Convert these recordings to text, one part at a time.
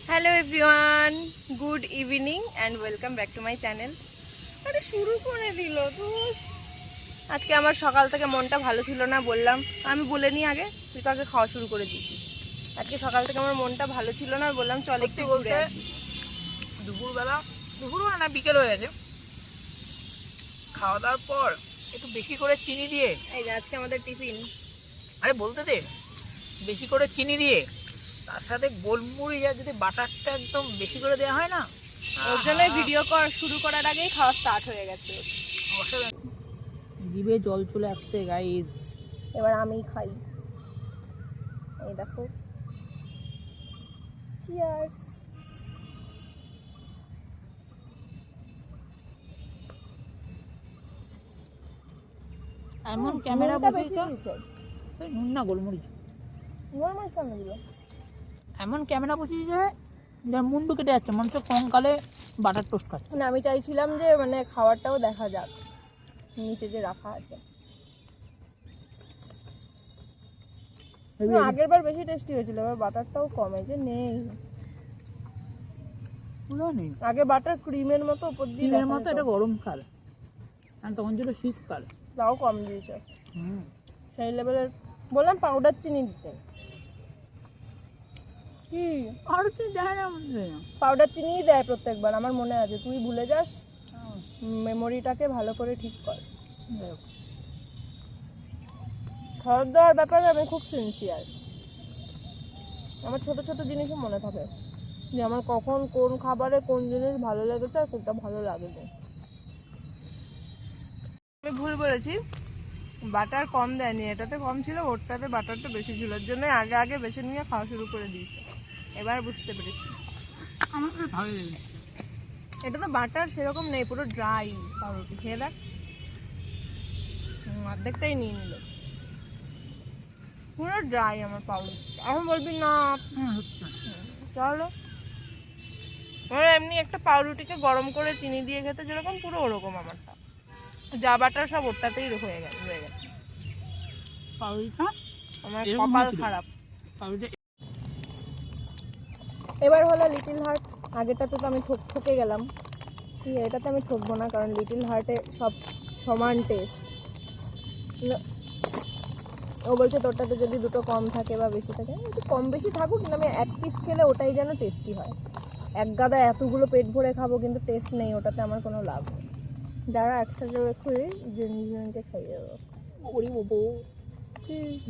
Hello everyone, good evening and welcome back to my channel. আরে শুরু করে দিল তো। আজকে আমার সকাল থেকে মনটা ভালো ছিল না, বললাম আমি বলে নিই আগে, তুই তো আগে খাওয়া শুরু করে দিয়েছিস। আজকে সকাল থেকে আমার মনটা ভালো ছিল না, বললাম চল একটু ঘুরে আসি। দুপুরবেলা না বিকেল হয়ে গেছে, খাওয়া দাওয়ার পর একটু বেশি করে চিনি দিয়ে, এই যে আজকে আমাদের টিফিন, আরে বলতে দে, বেশি করে চিনি দিয়ে তার সাথে গোলমরিচ আর যদি বাটারটা একদম বেশি করে দেওয়া হয় না, ওর জন্য ভিডিও শুরু করার আগেই খাওয়া স্টার্ট হয়ে গেছে। জিভে জল চলে আসছে গাইস। এবার আমিই খাই, এই দেখো, চিয়ার্স। এমন ক্যামেরা নুন না গোলমরিচ, এমন ক্যামেরা বসিয়ে যায় যার মুন্ডু কেটে যাচ্ছে, মনে হচ্ছে কঙ্কালে বাটার টোস্ট খাচ্ছে। না, আমি চাইছিলাম যে মানে খাবারটাও দেখা যাক নিচে যে রাখা আছে। আগের বার বেশি টেস্টি হয়েছিল, এবার বাটারটাও কমে যে নেই। আগে বাটার ক্রিমের মতো উপর দিয়ে ক্রিমের মতো, এটা গরমকাল আর তখন ছিল শীতকাল, তাও কম দিয়েছে সেই লেভেলের। বললাম পাউডার চিনি দিতে, কি আর তুই দেখা না পাউডার চিনিই দেয় প্রত্যেকবার, আমার মনে আছে, তুই ভুলে যাস। মেমোরিটাকে ভালো করে ঠিক কর। খাবার দাওয়ার ব্যাপারে আমি খুব সিনসিয়ার, আমার ছোট ছোট জিনিসও মনে থাকে যে আমার কখন কোন খাবারে কোন জিনিস ভালো লেগেছে আর কোনটা ভালো লাগেনি। আমি ভুল বলেছি, বাটার কম দেয়নি, এটাতে কম ছিল, ওরটাতে বাটারটা বেশি ছিল, এর জন্য আগে আগে বেশি নিয়ে খাওয়া শুরু করে দিয়েছে। এবার বুঝতে পেরেছি, আমার ভালো লাগে। এটা তো বাটার সেরকম নেই, পুরো ড্রাই পাউরুটি। খেয়ে দেখ, অর্ধেকটাই নিয়ে নিল, পুরো ড্রাই আমার পাউরুটি। এখন বলবি না চলো, এমনি একটা পাউরুটিকে গরম করে চিনি দিয়ে খেতে যেরকম, পুরো ওরকম আমারটা, যা বাটার সব ওরটাতেই রয়ে গেছে। পাউরুটিটা আমার কপাল খারাপ। পাউরুটি এবার হলো লিটল হার্ট। আগেরটাতে তো আমি ঠকে গেলাম, এটাতে আমি ঠকবো না, কারণ লিটল হার্টে সব সমান টেস্ট। ও বলছে তোরটাতে যদি দুটো কম থাকে বা বেশি থাকে, কম বেশি থাকুক, কিন্তু আমি এক পিস খেলে ওটাই যেন টেস্টি হয়। এক গাদা এতগুলো পেট ভরে খাবো কিন্তু টেস্ট নেই, ওটাতে আমার কোনো লাভ নেই। যারা একসাথে খুঁড়ে জনকে খাইয়ে দেবো। ওরি বাবু,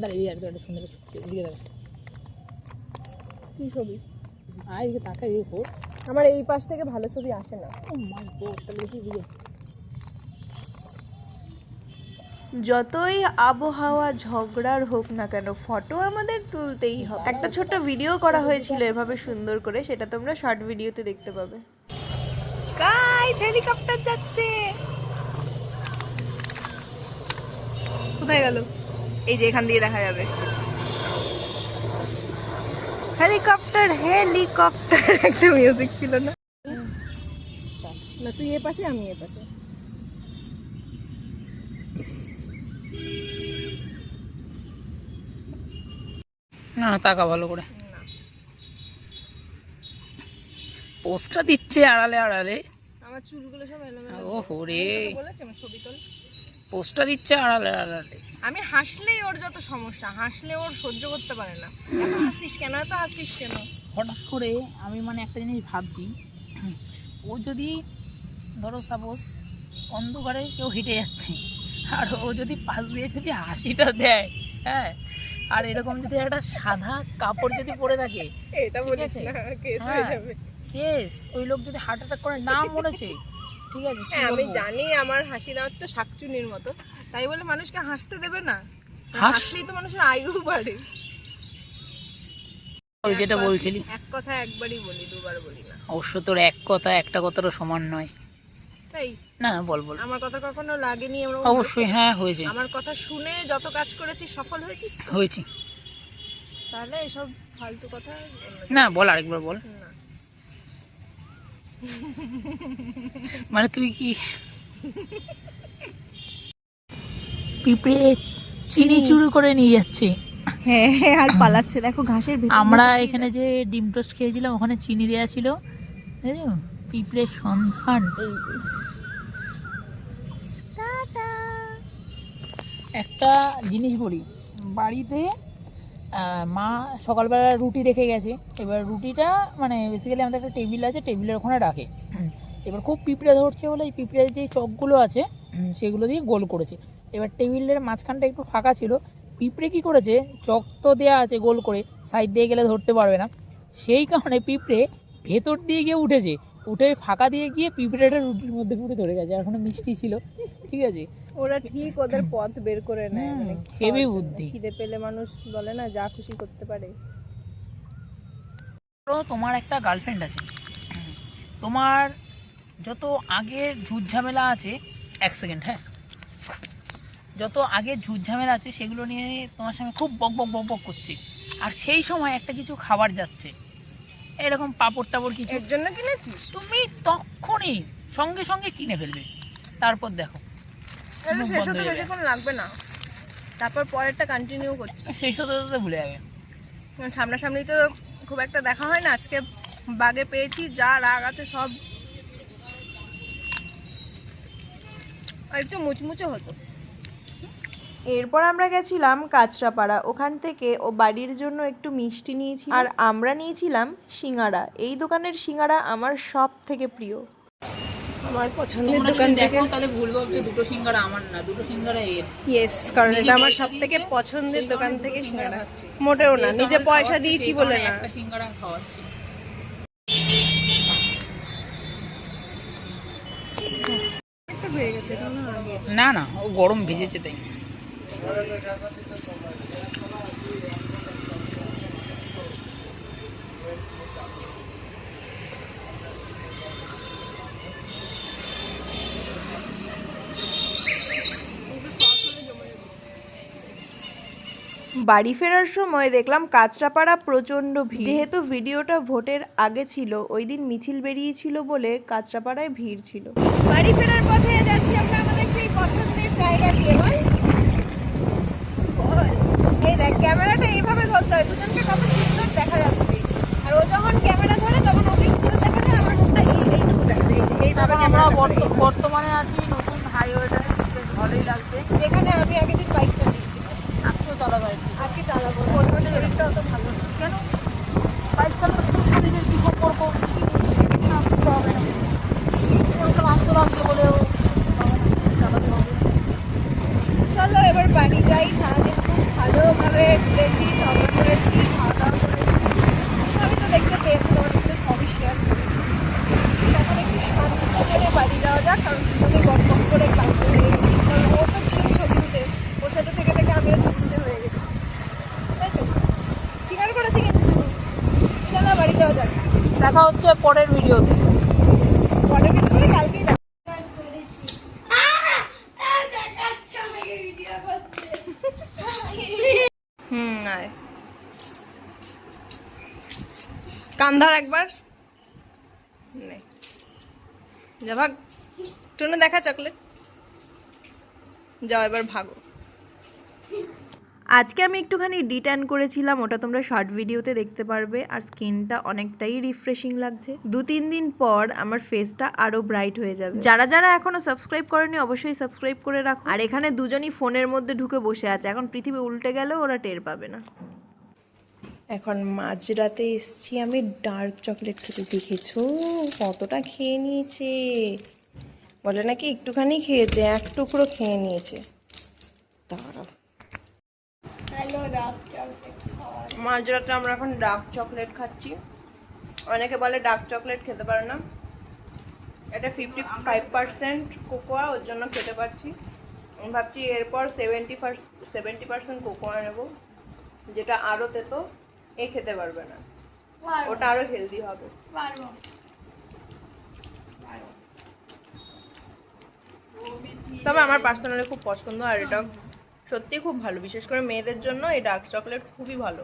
দাঁড়িয়ে আর একটা সুন্দর দিকে দাঁড়া, কি ছবি? আয় তাকাই দেখো, আমার এই পাশ থেকে ভালো ছবি আসে না। যতই আবহাওয়া ঝগড়ার হোক না কেন, ফটো আমাদের তুলতেই হবে। একটা ছোট্ট ভিডিও করা হয়েছিল এভাবে সুন্দর করে, সেটা তোমরা শর্ট ভিডিওতে দেখতে পাবে। গাইস, হেলিকপ্টার যাচ্ছে। কোথায় গেল? এই যে এখান দিয়ে দেখা যাবে হেলিকপ্টার। হেলিকপ্টার একটা মিউজিক ছিল না? না, তুই এ পাশে, আমি এ পাশে। না তাকা ভালো করে, পোস্টটা দিচ্ছে আড়ালে আড়ালে। আমার চুলগুলো সব এলোমেলো। ওহো রে, বলেছে আমার ছবি তোল। পোস্টটা দিচ্ছে আড়ালে আড়ালে। আমি হাসলেই ওর যত সমস্যা, হাসলে ওর সহ্য করতে পারে না। এত হাসিস কেন, এত হাসিস কেন? হঠাৎ করে আমি মানে একটা জিনিস ভাবছি, ও যদি ধরো সাপোজ অন্ধকারে কেউ হেঁটে যাচ্ছে আর ও যদি পাশ দিয়ে যদি হাসিটা দেয়, হ্যাঁ, আর এরকম যদি একটা সাদা কাপড় যদি পরে থাকে, এটা বলিস না, কেস হয়ে যাবে। কেস, ওই লোক যদি হার্ট অ্যাটাক করে, না মরেছে, ঠিক আছে। আমি জানি আমার হাসির আওয়াজটা শাকচুনির মতো, তাই বলে মানুষকে হাসতে দেবে না? হাসলেই তো মানুষের আয়ু বাড়ে। ওই যেটা বলছিলি, এক কথা একবারই বলি, দুবার বলি না। অবশ্য তোর এক কথা একটা কথারও সমান নয়, তাই না বল বল। আমার কথা কখনো লাগেনি? অবশ্যই হ্যাঁ হয়েছে, আমার কথা শুনে যত কাজ করেছি সফল হয়েছিস? হয়েছি। তাহলে এসব ফালতু কথা না বল, আরেকবার বল। না, মানে তুই কি পিঁপড়ে চিনি চুরি করে নিয়ে যাচ্ছে? হ্যাঁ হ্যাঁ, আর পালাচ্ছে দেখো ঘাসের ভিতর। আমরা এখানে যে ডিম টোস্ট খেয়েছিলাম ওখানে চিনি দেওয়া ছিল, বুঝেছো? পিঁপড়ের সন্ধান। এই যে টাটা। একটা জিনিস বলি, বাড়িতে মা সকালবেলা রুটি রেখে গেছে। এবার রুটিটা মানে বেসিক্যালি আমাদের একটা টেবিল আছে, টেবিলের ওখানে রাখে। এবার খুব পিঁপড়ে ধরছে বলে এই পিঁপড়ের যে চকগুলো আছে সেগুলো দিয়ে গোল করেছে। এবার টেবিলের মাঝখানটা একটু ফাঁকা ছিল, পিঁপড়ে কী করেছে, চক তো দেওয়া আছে গোল করে, সাইড দিয়ে গেলে ধরতে পারবে না, সেই কারণে পিঁপড়ে ভেতর দিয়ে গিয়ে উঠেছে, উঠে ফাঁকা দিয়ে গিয়ে পিঁপড়েটা রুটির মধ্যে পুরো ধরে গেছে। আর ওখানে মিষ্টি ছিল, ঠিক আছে। ওরা ঠিক ওদের পথ বের করে নেয়, মানে হেভি খাওয়ার জন্য। বুদ্ধি। খিদে পেলে মানুষ বলে না যা খুশি করতে পারে। তোমার একটা গার্লফ্রেন্ড আছে, তোমার যত আগের ঝুট ঝামেলা আছে, এক সেকেন্ড, হ্যাঁ, যত আগের ঝুট ঝামেলা আছে সেগুলো নিয়ে তোমার সামনে খুব বক বক বক বক করছে, আর সেই সময় একটা কিছু খাবার যাচ্ছে, এরকম পাপড় টাপড় কিছু, এর জন্য কিনেছিস? তুমি তখনই সঙ্গে সঙ্গে কিনে ফেলবে। তারপর দেখো এটা মুখ শেষ বন্ধ হতে হয়ে যাবে। বেশিক্ষণ লাগবে না, তারপর পরেরটা কন্টিনিউ করছি। শেষ হতে হতে ভুলে যাবে। সামনাসামনি তো খুব একটা দেখা হয় না, আজকে বাগে পেয়েছি, যা রাগ আছে সব। আর একটু মুচমুচে হতো। এরপর আমরা গেছিলাম কাঁচরাপাড়া, ওখান থেকে ও বাড়ির জন্য একটু মিষ্টি নিয়েছি, আর আমরা নিয়েছিলাম সিঙ্গাড়া। এই দোকানের সিঙ্গাড়া আমার সব থেকে প্রিয়, আমার পছন্দের দোকান থেকে। তাহলে ভুলবো যে দুটো সিঙ্গারা আমার না, দুটো সিঙ্গারা এর। ইয়েস, কারণ এটা আমার সব থেকে পছন্দের দোকান থেকে সিঙ্গাড়া। মোটেও না, নিজে পয়সা দিয়েছি বলে না। একটা সিঙ্গারা খাওয়াচ্ছি। একটা হয়ে গেছে এটা না আগে। না না, ও গরম ভেজেছে তাই। বাড়ি ফেরার সময় দেখলাম কাঁচরাপাড়া প্রচণ্ড ভিড়। যেহেতু ভিডিওটা ভোটের আগে ছিল, ওই দিন মিছিল বেরিয়েছিল বলে কাঁচরাপাড়ায় ভিড় ছিল। বাড়ি ফেরার পথে যাচ্ছি আমরা আমাদের সেই পছন্দের জায়গা দিয়ে। এই দেখ, ক্যামেরাটা এইভাবে ধরতে হয়, দুজনকে কত সুন্দর দেখা যাচ্ছে। আর ও যখন ক্যামেরা ধরে তখন ওকে সুন্দর দেখা যায়, আমার মুখটা এইটুকু দেখা যায়। এইভাবে আমরা ক্যামেরা বর্তমানে আছি নতুন হাইওয়েটা, বেশ ভালোই লাগছে। যেখানে আমি আগের দিন বাইক চালিয়েছি, আজকেও চালাবো, আজকে চালাবো। শরীরটা অত ভালো না। কেন বাইক চালানোর সাথে শরীরের কি সম্পর্ক? কিছু হবে না, আস্তে আস্তে বলেও চালাতে হবে। চলো এবার বাড়ি যাই। সারাদিন খুব ভালোভাবে ঘুরেছি, সব করেছি, খাওয়া দাওয়া করেছি। আমি তো দেখতে পেয়েছি, তোমাদের সাথে সবই শেয়ার করেছি। তখন একটু শান্ত করে বাড়ি যাওয়া যাক, কারণ দুজনে গপ গপ করে ক্লান্ত হয়ে গেছি। কারণ ও তো ভীষণ ছবি তুলে, ওর সাথে থেকে থেকে আমিও ছবি তুলে হয়ে গেছি, তাই তো? স্বীকার করেছি কিন্তু। চলো বাড়ি যাওয়া যাক। দেখা হচ্ছে পরের ভিডিওতে। পরের ভিডিওতে কালকেই দেখা। আয় কান্ধার একবার নে, যা ভাগ। টুনু দেখা চকলেট, যাও এবার ভাগো। আজকে আমি একটুখানি ডিট্যান করেছিলাম, ওটা তোমরা শর্ট ভিডিওতে দেখতে পারবে। আর স্কিনটা অনেকটাই রিফ্রেশিং লাগছে। 2-3 দিন পর আমার ফেসটা আরো ব্রাইট হয়ে যাবে। যারা যারা এখনো সাবস্ক্রাইব করেনি অবশ্যই সাবস্ক্রাইব করে রাখো। আর এখানে দুজনই ফোনের মধ্যে ঢুকে বসে আছে, এখন পৃথিবী উল্টে গেলেও ওরা টের পাবে না। এখন মাঝরাতে এসছি আমি ডার্ক চকলেট খেতে, দেখেছো কতটা খেয়ে নিয়েছে। বলে নাকি একটুখানি খেয়েছে, এক টুকরো খেয়ে নিয়েছে। দাঁড়াও, মাঝরাতে আমরা এখন ডার্ক চকলেট খাচ্ছি। অনেকে বলে ডার্ক চকলেট খেতে পারে না, এটা 55% কোকোয়া, ওর জন্য খেতে পারছি। আমি ভাবছি এরপর 70% কোকোয়া নেবো, যেটা আরও তেতো, এ খেতে পারবে না, ওটা আরও হেলদি হবে। তবে আমার পার্সোনালি খুব পছন্দ, আর এটা সত্যি খুব ভালো, বিশেষ করে মেয়েদের জন্য এই ডার্ক চকলেট খুবই ভালো।